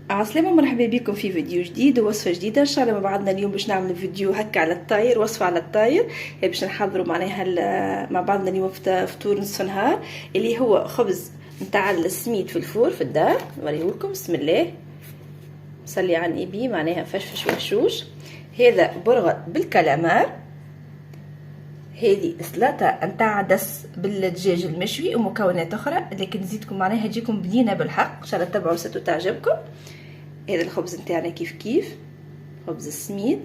عسلامة، مرحبا بكم في فيديو جديد ووصفة جديدة. ان شاء الله مع بعضنا اليوم باش نعمل فيديو هكا على الطاير، وصفة على الطاير باش نحضروا معناها مع بعضنا اليوم فطور نصف نهار اللي هو خبز نتاع السميد في الفور في الدار. نوريهولكم بسم الله، صلي على النبي، معناها فشفش وحشوش. هذا برغل بالكالامار، هذه سلطة نتاع عدس بالدجاج المشوي ومكونات اخرى، لكن نزيدكم معناها تجيكم بنينه بالحق. ان شاء الله تتبعوا ستعجبكم. هذا الخبز نتاعنا كيف خبز السميد.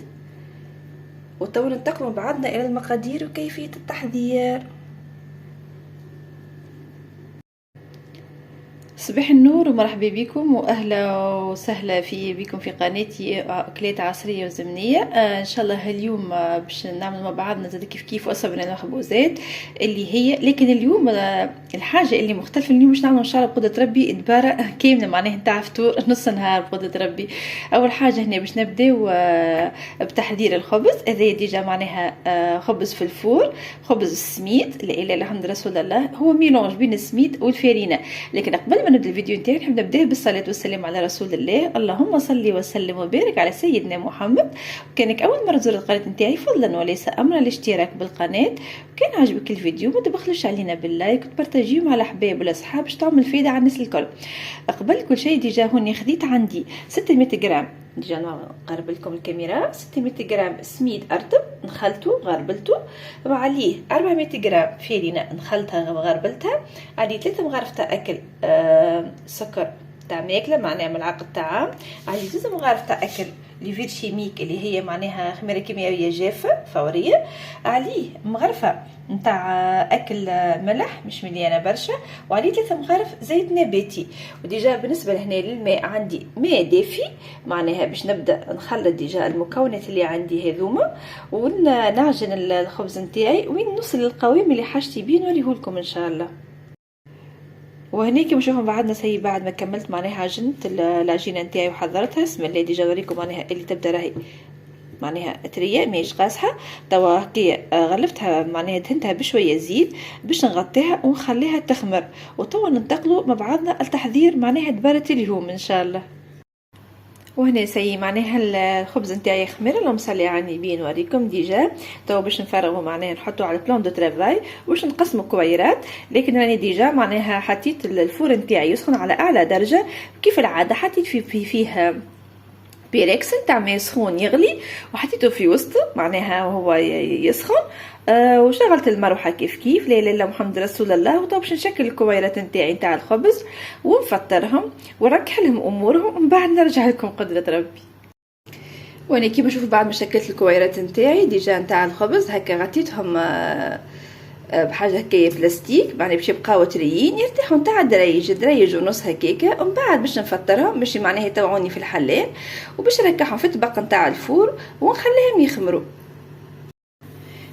وتوا ننتقلوا مع بعضنا الى المقادير وكيفيه التحضير. صباح النور ومرحبا بكم واهلا وسهلا بكم في قناتي اكلات عصريه وزمنيه. ان شاء الله اليوم باش نعمل مع بعضنا زاد كيف وصفه من المخبوزات اللي هي، لكن اليوم الحاجه اللي مختلفه اليوم باش نعمل ان شاء الله بقدره ربي دباره كامله معناها نتاع فطور نص نهار بقدره ربي. اول حاجه هنا باش نبداو بتحضير الخبز. هذا ديجا معناها خبز في الفور، خبز السميد لا اله الا الله رسول الله، هو ميلونج بين السميد والفارينه. لكن قبل ما نبدا الفيديو نتاعي نحب نبدا بالصلاه والسلام على رسول الله. اللهم صل وسلم وبارك على سيدنا محمد. وكانك اول مره تزور القناه نتاعي فضلا وليس امرا الاشتراك بالقناه، وكان عجبك الفيديو ما تبخلوش علينا باللايك وتبارطاجيو مع الاحباب والاصحاب باش تعمل فايده على الناس الكل. قبل كل شيء ديجا هوني خديت عندي 600 غرام، ديجا نقرب لكم الكاميرا، 600 غرام سميد ارطب نخلته غربلته، وعليه 400 غرام فارينه نخلتها وغربلتها، عليه 3 مغرفه اكل سكر تاع ماكله معناها ملعقه طعام، عليه 2 مغرفه اكل ليفير شيميك اللي هي معناها خميره كيميائيه جافه فوريه، عليه مغرفه نتاع اكل ملح مش مليانه برشا، وعليه 3 مغارف زيت نباتي. وديجا بالنسبه لهنا للماء عندي ماء دافي معناها باش نبدا نخلط ديجا المكونات اللي عندي هذوما ونعجن الخبز نتاعي وين نوصل للقوام اللي حاجتي بيه نوريهولكم ان شاء الله. وهنا كيما نشوفوا بعدنا سي بعد ما كملت معناها عجنت العجينه نتاعي وحضرتها. بسم الله، ديجا نوريكم معناها اللي تبدا راهي معناها تريه ماهيش قاصحه. توا هكايا غلفتها معناها دهنتها بشويه زيت باش نغطيها ونخليها تخمر. وتوا ننتقلوا مع بعضنا التحضير معناها دبرة اليوم ان شاء الله. وهنا سي معناها الخبز نتاعي خمر، اللهم صلي على النبي. نوريكم ديجا توا باش نفرغوا معناها نحطوا على البلان دو ترافاي باش نقسموا كويرات. لكن راني ديجا معناها حطيت الفور نتاعي يسخن على اعلى درجه كيف العاده، حطيت فيه بيركس نتاع ماء سخون يغلي وحطيته في وسطه معناها وهو يسخن. وشغلت المروحه كيف لا اله الا محمد رسول الله. وطب باش نشكل الكويرات نتاعي نتاع الخبز ونفطرهم ونركحلهم امورهم ومن بعد نرجع لكم قدره ربي. وانا كيما نشوف بعد ما شكلت الكويرات نتاعي ديجا نتاع الخبز هكا غطيتهم بحاجه هكايا بلاستيك معناها باش يبقاو طريين يرتاحوا نتاع درايج ونص هكاكا. ومن بعد باش نفطرهم باش معناها يتبعوني في الحلاه وباش نركحهم في الطبق نتاع الفور ونخليهم يخمروا.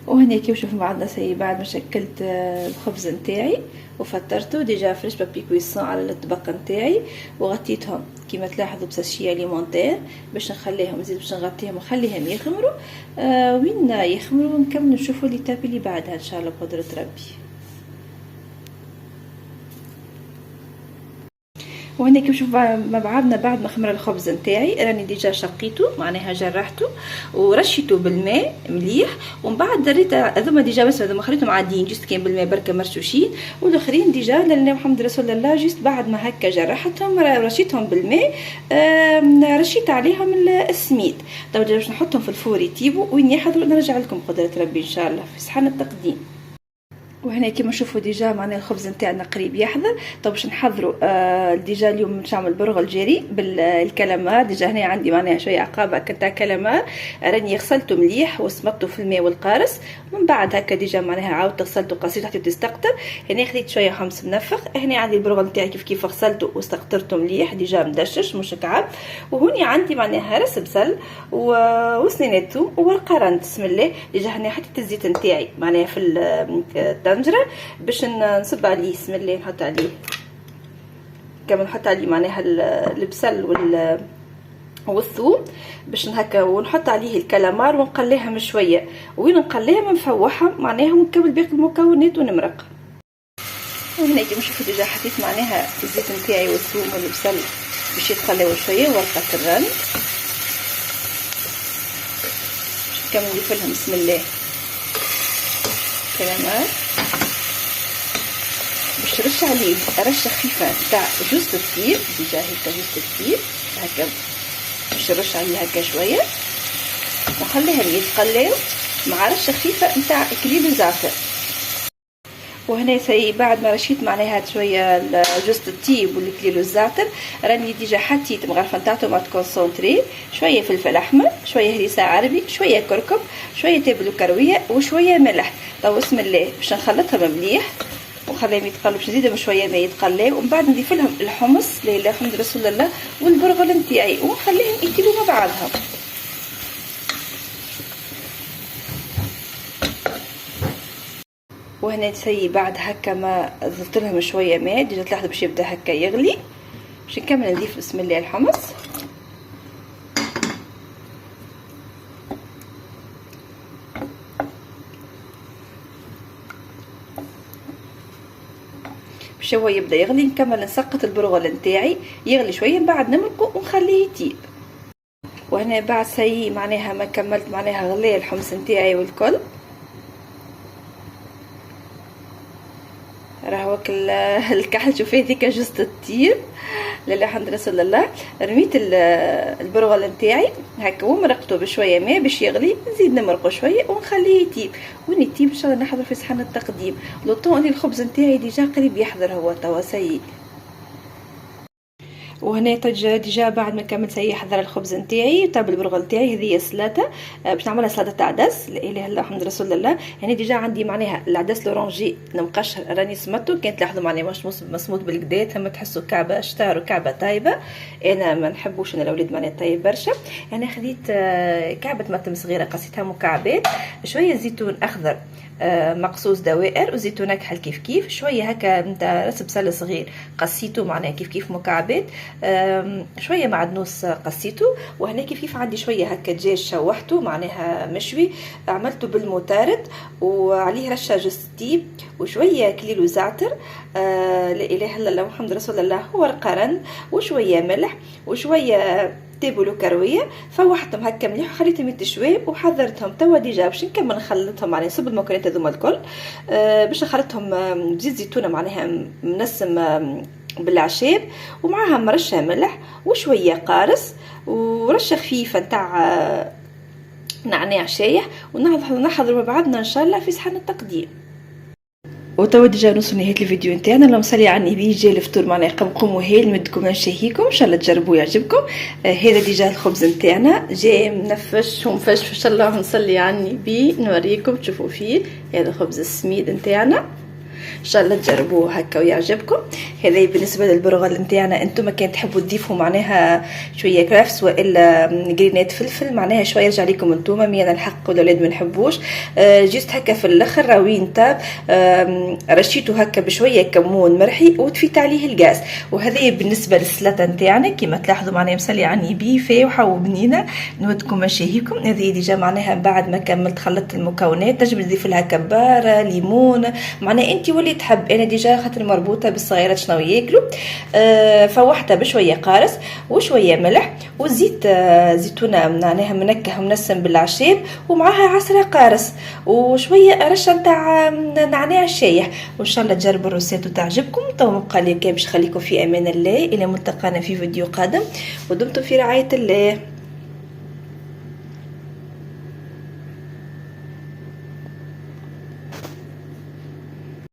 وهنا كيف شوفوا بعضنا سي بعد ما شكلت الخبز نتاعي وفطرته ديجا فريش بابي كويسون على الطبق نتاعي وغطيتهم كيما تلاحظوا بساشيه ليمونتير باش نخليهم نزيد باش نغطيهم ونخليهم يخمروا. وين يخمروا نكملوا نشوفوا ليتاب اللي بعدها ان شاء الله بقدره ربي. وهنا كيف نشوف مع بعضنا بعد ما خمر الخبز نتاعي راني ديجا شقيته معناها جرحته ورشيته بالماء مليح. ومن بعد دريت هذوما ديجا بس هذوما خليتهم عاديين جست كان بالماء بركه مرشوشين، والاخرين ديجا لله محمد رسول الله جست بعد ما هكا جرحتهم رشيتهم بالماء رشيت عليهم السميد. طبعا باش نحطهم في الفور يطيبوا وين يحضروا نرجع لكم قدره ربي ان شاء الله في صحن التقديم. وهنا كيما نشوفوا ديجا معناها الخبز نتاعنا قريب يحضر. طب باش نحضروا ديجا اليوم باش نعمل برغل جيري بالكالامار. ديجا هنا عندي معناها شويه عقابه تاع كالامار راني غسلته مليح وسمطته في الماء والقارص. من بعد هكا ديجا معناها عاودت غسلته قصير حتى تستقطر. هنا خديت شويه خمس منفخ. هنا عندي البرغل نتاعي كيف غسلته واستقطرته مليح ديجا مدشش مش كعب. وهوني عندي معناها راس بصل وسنينات ثوم والقرن. بسم الله، ديجا هنا حطيت الزيت نتاعي معناها في الطنجره باش نصب عليه. بسم الله، نحط عليه كما نحط عليه معناها البصل والثوم باش هكا، ونحط عليه الكالامار ونقليها شويه. وين نقليها نفوحها معناها ونكمل باقي المكونات ونمرق. وهنا كيما نشوفوا ديجا حطيت معناها الزيت نتاعي والثوم والبصل باش يتقلاو شويه، ورقه الرند باش نكمل نضيف لهم بسم الله كرامات، باش نرش عليه رشه خفيفه تاع جوز الطيب. ديجا هكا جوز الطيب هكا باش نرش عليه هكا شويه ونخليهم يتقلاو مع رشه خفيفه نتاع كليل وزعتر. وهنا سي بعد ما رشيت معناها شويه جوز الطيب والكليل والزعتر، راني ديجا حطيت مغرفه نتاع طوماط كونسونطري، شويه فلفل احمر، شويه هريسه عربي، شويه كركم، شويه تابل وكرويه وشويه ملح. تو بسم الله باش نخلطهم مليح ونخليهم يتقلوا، باش نزيدهم شويه ما يتقلاو، ومن بعد نضيف لهم الحمص لا اله الا رسول الله والبرغل نتاعي ونخليهم يطيبوا مع بعضهم. وهنا تسي بعد هكا ما ضفت لهم شويه ماء، ديجا تلاحظوا باش يبدا هكا يغلي، باش نكمل نضيف بسم الله الحمص. باش هو يبدا يغلي نكمل نسقط البرغل نتاعي يغلي شويه، من بعد نمرقه ونخليه يطيب. وهنا بعد سي معناها ما كملت معناها غلي الحمص نتاعي والكل، راهو الكحل شوفي هذيك جوز الطيب لا الحمد رسول الله. رميت البرغل نتاعي هكا ومرقته بشويه ماء باش يغلي، نزيد نمرقه شويه ونخليه يطيب. وين يطيب ان شاء الله نحضر في صحن التقديم. لو طون الخبز نتاعي ديجا قريب يحضر هو توا سي. وهنا ديجا بعد ما كملت سي حضر الخبز نتاعي طاب البرغل نتاعي. هذه سلاطه باش نعملها سلاطه تاع عدس لا اله الا الله محمد رسول الله. يعني ديجا عندي معناها العدس لورانجي مقشر راني سمطته، كانت تلاحظوا معناها مش مسموط بالكدا، تما تحسوا كعبه شطار وكعبه طايبه. انا ما نحبوش انا الاولاد معناها طايب برشا. يعني خديت كعبه طماطم صغيره قصيتها مكعبات، شويه زيتون اخضر مقصوص دوائر، وزيتونه كحل كيف كيف، شويه هكا نتاع راس بصل صغير قصيته معناها كيف كيف مكعبات، شويه معدنوس قصيته. وهنا كيف كيف عندي شويه هكا دجاج شوحته معناها مشوي، عملته بالمطارد وعليه رشه جوز الطيب وشويه كليل وزعتر لا اله الا الله محمد رسول الله، ورقه رند وشويه ملح وشويه تابل وكرويه. فوحتهم هكا مليح وخليتهم يتشوي وحضرتهم. توا ديجا باش نكمل نخلطهم معناها نصب المكونات هذوما الكل باش نخلطهم بزيت زيتونه معناها منسم بالعشاب، ومعاها مرشه ملح وشويه قارص ورشه خفيفه نتاع نعناع شايح، ونحضر مع بعضنا ان شاء الله في صحن التقديم. وتوا ديجا نوصل نهايه الفيديو نتاعنا. اللهم صل على النبي. جا الفطور معنا قمقم وهيل نمدكم نشهيكم ان شاء الله تجربوا يعجبكم. هذا ديجا الخبز نتاعنا جاي منفش ومفش ان شاء الله. نصلي على النبي نوريكم تشوفوا فيه. هذا خبز السميد نتاعنا ان شاء الله تجربوه هكا ويعجبكم. هذا بالنسبه للبرغل نتاعنا. انتم كان تحبوا تضيفوا معناها شويه كرافس والا جرينات فلفل معناها شويه يرجع لكم انتم. مي الحق الاولاد ما نحبوش. جيست هكا في الاخر راوين طاب رشيته هكا بشويه كمون مرحي وطفيت عليه الغاز. وهذا بالنسبه للسلطه نتاعنا كما تلاحظوا معناها مصلي على النبي فايحه وبنينه. نودكم مشاهيكم. هذه ديجا معناها بعد ما كملت خلطت المكونات. تجبر تضيف لها كباره ليمون معناها انت واللي تحب. انا ديجا خاطر مربوطه بالصغيرات شنو ياكلوا. فوحتها بشويه قارص وشويه ملح وزيت زيتونه معناها منكه ومنسم بالعشاب، ومعاها عسره قارص وشويه رشه نتاع نعناع شايح. وان شاء الله تجربوا الروسيت وتعجبكم. تو مبقى لي باش نخليكم في امان الله. الى ملتقانا في فيديو قادم ودمتم في رعايه الله.